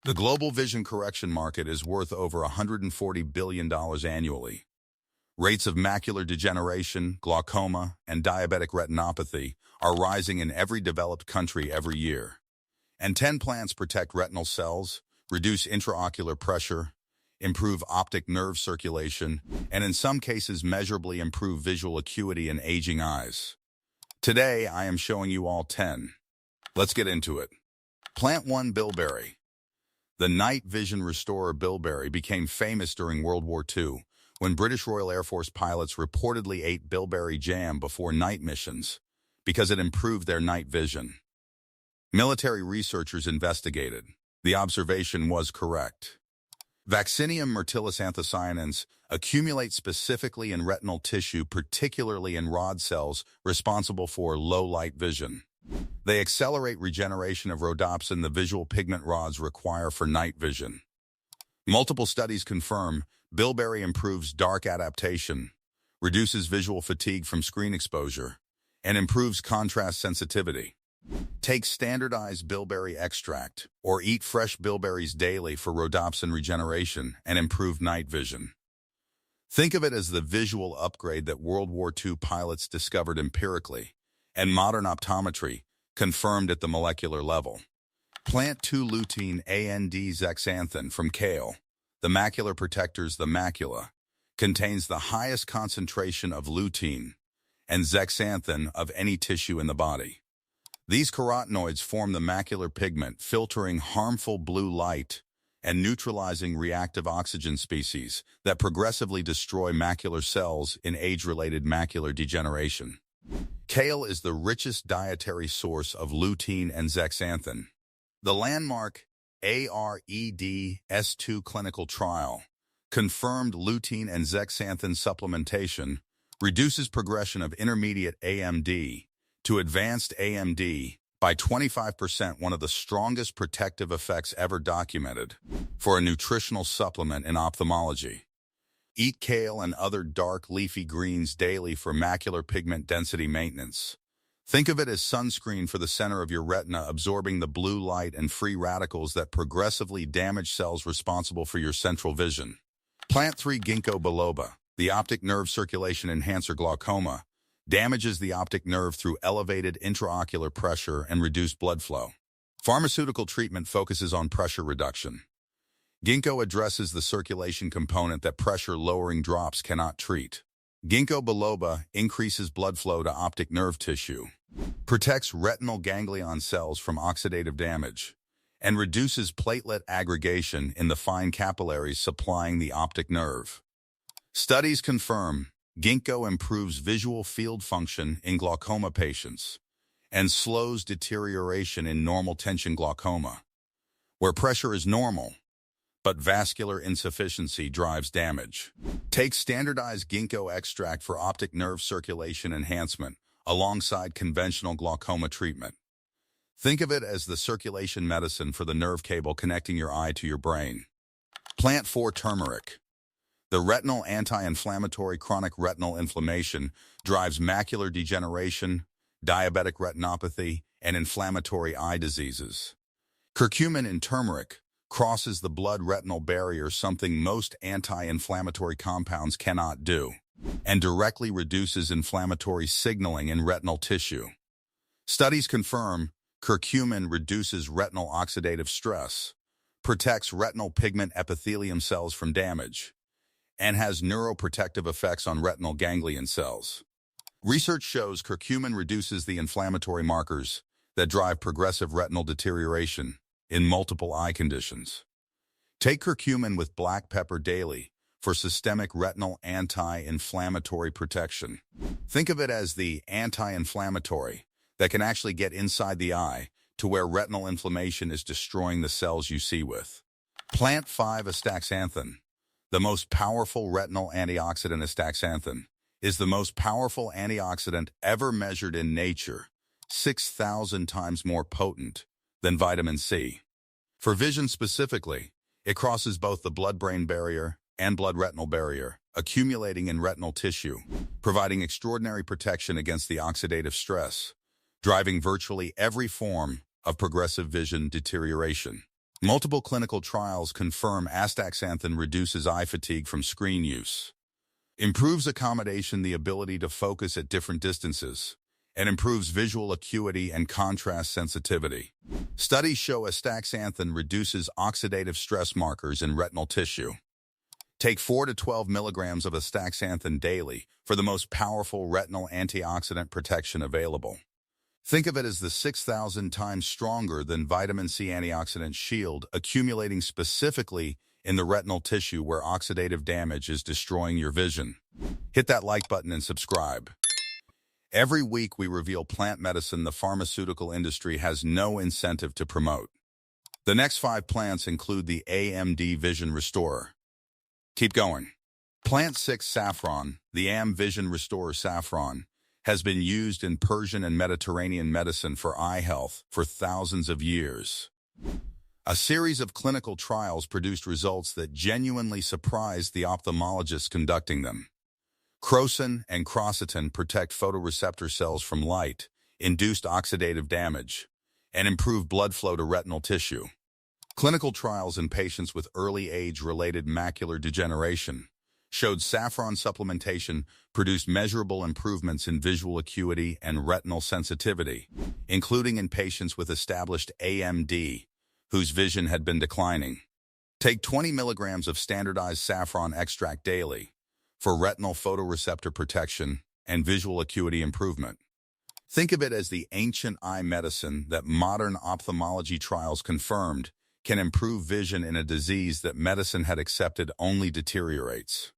The global vision correction market is worth over $140 billion annually. Rates of macular degeneration, glaucoma, and diabetic retinopathy are rising in every developed country every year. And 10 plants protect retinal cells, reduce intraocular pressure, improve optic nerve circulation, and in some cases measurably improve visual acuity in aging eyes. Today, I am showing you all 10. Let's get into it. Plant 1. Bilberry. The night vision restorer bilberry became famous during World War II when British Royal Air Force pilots reportedly ate bilberry jam before night missions because it improved their night vision. Military researchers investigated. The observation was correct. Vaccinium myrtillus anthocyanins accumulate specifically in retinal tissue, particularly in rod cells responsible for low-light vision. They accelerate regeneration of rhodopsin, the visual pigment rods require for night vision. Multiple studies confirm bilberry improves dark adaptation, reduces visual fatigue from screen exposure, and improves contrast sensitivity. Take standardized bilberry extract or eat fresh bilberries daily for rhodopsin regeneration and improved night vision. Think of it as the visual upgrade that World War II pilots discovered empirically, and modern optometry confirmed at the molecular level. Plant 2. Lutein and Zeaxanthin from Kale. The macular protectors, the macula, contains the highest concentration of lutein and zeaxanthin of any tissue in the body. These carotenoids form the macular pigment, filtering harmful blue light and neutralizing reactive oxygen species that progressively destroy macular cells in age-related macular degeneration. Kale is the richest dietary source of lutein and zeaxanthin. The landmark AREDS2 clinical trial confirmed lutein and zeaxanthin supplementation reduces progression of intermediate AMD to advanced AMD by 25%, one of the strongest protective effects ever documented for a nutritional supplement in ophthalmology. Eat kale and other dark leafy greens daily for macular pigment density maintenance. Think of it as sunscreen for the center of your retina, absorbing the blue light and free radicals that progressively damage cells responsible for your central vision. Plant 3. Ginkgo biloba. The optic nerve circulation enhancer glaucoma damages the optic nerve through elevated intraocular pressure and reduced blood flow. Pharmaceutical treatment focuses on pressure reduction. Ginkgo addresses the circulation component that pressure-lowering drops cannot treat. Ginkgo biloba increases blood flow to optic nerve tissue, protects retinal ganglion cells from oxidative damage, and reduces platelet aggregation in the fine capillaries supplying the optic nerve. Studies confirm Ginkgo improves visual field function in glaucoma patients and slows deterioration in normal tension glaucoma, where pressure is normal, but vascular insufficiency drives damage. Take standardized Ginkgo extract for optic nerve circulation enhancement alongside conventional glaucoma treatment. Think of it as the circulation medicine for the nerve cable connecting your eye to your brain. Plant 4. Turmeric. The retinal anti-inflammatory. Chronic retinal inflammation drives macular degeneration, diabetic retinopathy, and inflammatory eye diseases. Curcumin in turmeric crosses the blood-retinal barrier, something most anti-inflammatory compounds cannot do, and directly reduces inflammatory signaling in retinal tissue. Studies confirm curcumin reduces retinal oxidative stress, protects retinal pigment epithelium cells from damage, and has neuroprotective effects on retinal ganglion cells. Research shows curcumin reduces the inflammatory markers that drive progressive retinal deterioration in multiple eye conditions. Take curcumin with black pepper daily for systemic retinal anti-inflammatory protection. Think of it as the anti-inflammatory that can actually get inside the eye to where retinal inflammation is destroying the cells you see with. Plant 5. Astaxanthin. The most powerful retinal antioxidant. Astaxanthin is the most powerful antioxidant ever measured in nature, 6,000 times more potent than vitamin C. For vision specifically, it crosses both the blood-brain barrier and blood-retinal barrier, accumulating in retinal tissue, providing extraordinary protection against the oxidative stress, driving virtually every form of progressive vision deterioration. Multiple clinical trials confirm Astaxanthin reduces eye fatigue from screen use, improves accommodation, the ability to focus at different distances, and improves visual acuity and contrast sensitivity. Studies show Astaxanthin reduces oxidative stress markers in retinal tissue. Take 4 to 12 milligrams of Astaxanthin daily for the most powerful retinal antioxidant protection available. Think of it as the 6,000 times stronger than vitamin C antioxidant shield, accumulating specifically in the retinal tissue where oxidative damage is destroying your vision. Hit that like button and subscribe. Every week we reveal plant medicine the pharmaceutical industry has no incentive to promote. The next 5 plants include the AMD Vision Restorer. Keep going. Plant 6 Saffron, the AM Vision Restorer Saffron, has been used in Persian and Mediterranean medicine for eye health for thousands of years. A series of clinical trials produced results that genuinely surprised the ophthalmologists conducting them. Crocin and quercetin protect photoreceptor cells from light-induced oxidative damage and improve blood flow to retinal tissue. Clinical trials in patients with early age-related macular degeneration showed saffron supplementation produced measurable improvements in visual acuity and retinal sensitivity, including in patients with established AMD, whose vision had been declining. Take 20 milligrams of standardized saffron extract daily for retinal photoreceptor protection and visual acuity improvement. Think of it as the ancient eye medicine that modern ophthalmology trials confirmed can improve vision in a disease that medicine had accepted only deteriorates.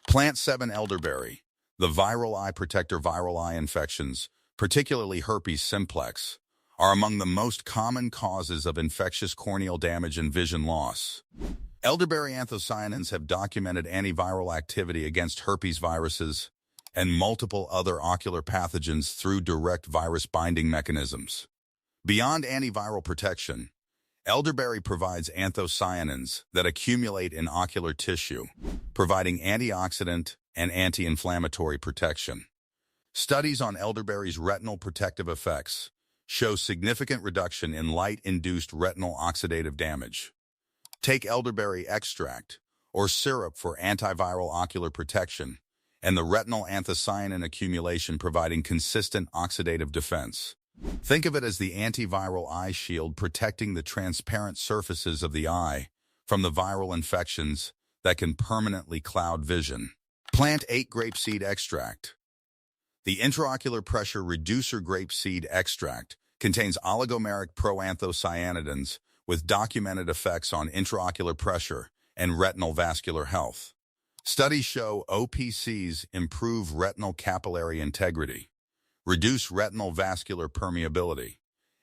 Plant 7 Elderberry, the viral eye protector. Viral eye infections, particularly herpes simplex, are among the most common causes of infectious corneal damage and vision loss. Elderberry anthocyanins have documented antiviral activity against herpes viruses and multiple other ocular pathogens through direct virus binding mechanisms. Beyond antiviral protection, elderberry provides anthocyanins that accumulate in ocular tissue, providing antioxidant and anti-inflammatory protection. Studies on elderberry's retinal protective effects show significant reduction in light-induced retinal oxidative damage. Take elderberry extract or syrup for antiviral ocular protection and the retinal anthocyanin accumulation providing consistent oxidative defense. Think of it as the antiviral eye shield protecting the transparent surfaces of the eye from the viral infections that can permanently cloud vision. Plant 8 Grapeseed Extract. The intraocular pressure reducer grapeseed extract contains oligomeric proanthocyanidins with documented effects on intraocular pressure and retinal vascular health. Studies show OPCs improve retinal capillary integrity, reduce retinal vascular permeability,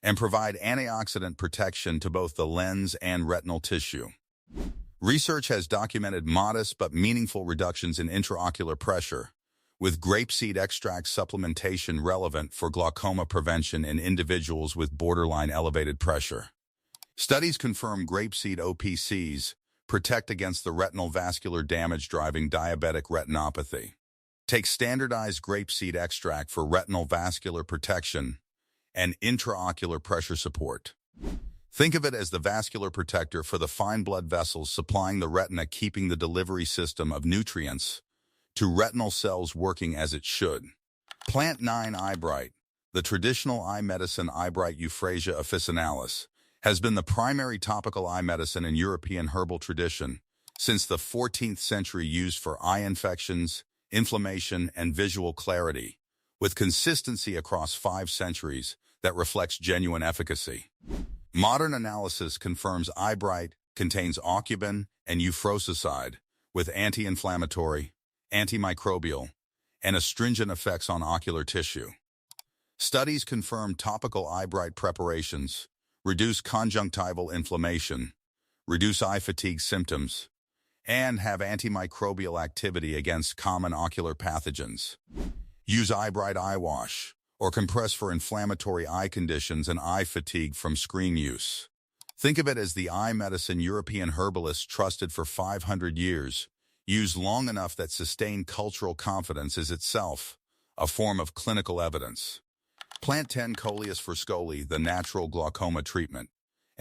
and provide antioxidant protection to both the lens and retinal tissue. Research has documented modest but meaningful reductions in intraocular pressure, with grapeseed extract supplementation relevant for glaucoma prevention in individuals with borderline elevated pressure. Studies confirm grapeseed OPCs protect against the retinal vascular damage driving diabetic retinopathy. Take standardized grapeseed extract for retinal vascular protection and intraocular pressure support. Think of it as the vascular protector for the fine blood vessels supplying the retina, keeping the delivery system of nutrients to retinal cells working as it should. Plant 9 Eyebright. The traditional eye medicine Eyebright Euphrasia officinalis has been the primary topical eye medicine in European herbal tradition since the 14th century, used for eye infections, inflammation, and visual clarity, with consistency across 5 centuries that reflects genuine efficacy. Modern analysis confirms Eyebright contains aucubin and euphrosicide with anti-inflammatory, antimicrobial, and astringent effects on ocular tissue. Studies confirm topical Eyebright preparations reduce conjunctival inflammation, reduce eye fatigue symptoms, and have antimicrobial activity against common ocular pathogens. Use Eyebright eye wash or compress for inflammatory eye conditions and eye fatigue from screen use. Think of it as the eye medicine European herbalists trusted for 500 years, used long enough that sustained cultural confidence is itself a form of clinical evidence. Plant 10 Coleus Forskohlii, the natural glaucoma treatment,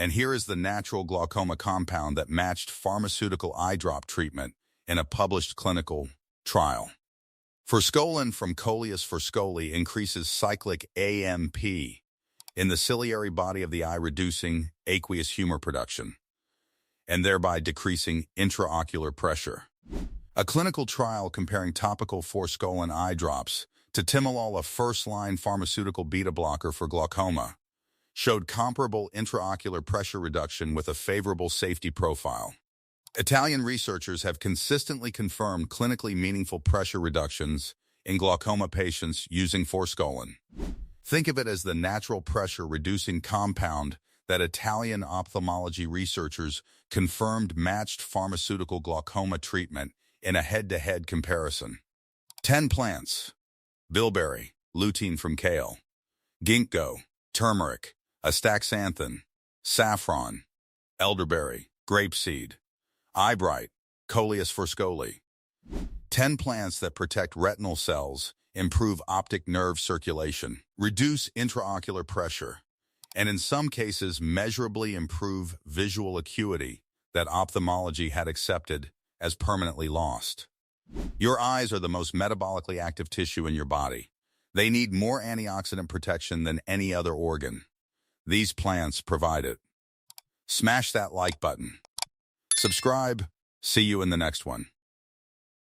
And here is the natural glaucoma compound that matched pharmaceutical eye drop treatment in a published clinical trial. Forskohlii from Coleus Forskohlii increases cyclic AMP in the ciliary body of the eye, reducing aqueous humor production and thereby decreasing intraocular pressure. A clinical trial comparing topical Forskohlii eye drops to timolol, a first-line pharmaceutical beta blocker for glaucoma, showed comparable intraocular pressure reduction with a favorable safety profile. Italian researchers have consistently confirmed clinically meaningful pressure reductions in glaucoma patients using Forskohlii. Think of it as the natural pressure-reducing compound that Italian ophthalmology researchers confirmed matched pharmaceutical glaucoma treatment in a head-to-head comparison. 10 plants: Bilberry, Lutein from Kale, Ginkgo, Turmeric, Astaxanthin, Saffron, Elderberry, Grape seed, Eyebright, Coleus Forskohlii. 10 plants that protect retinal cells, improve optic nerve circulation, reduce intraocular pressure, and in some cases measurably improve visual acuity that ophthalmology had accepted as permanently lost. Your eyes are the most metabolically active tissue in your body. They need more antioxidant protection than any other organ. These plants provide it. Smash that like button. Subscribe. See you in the next one.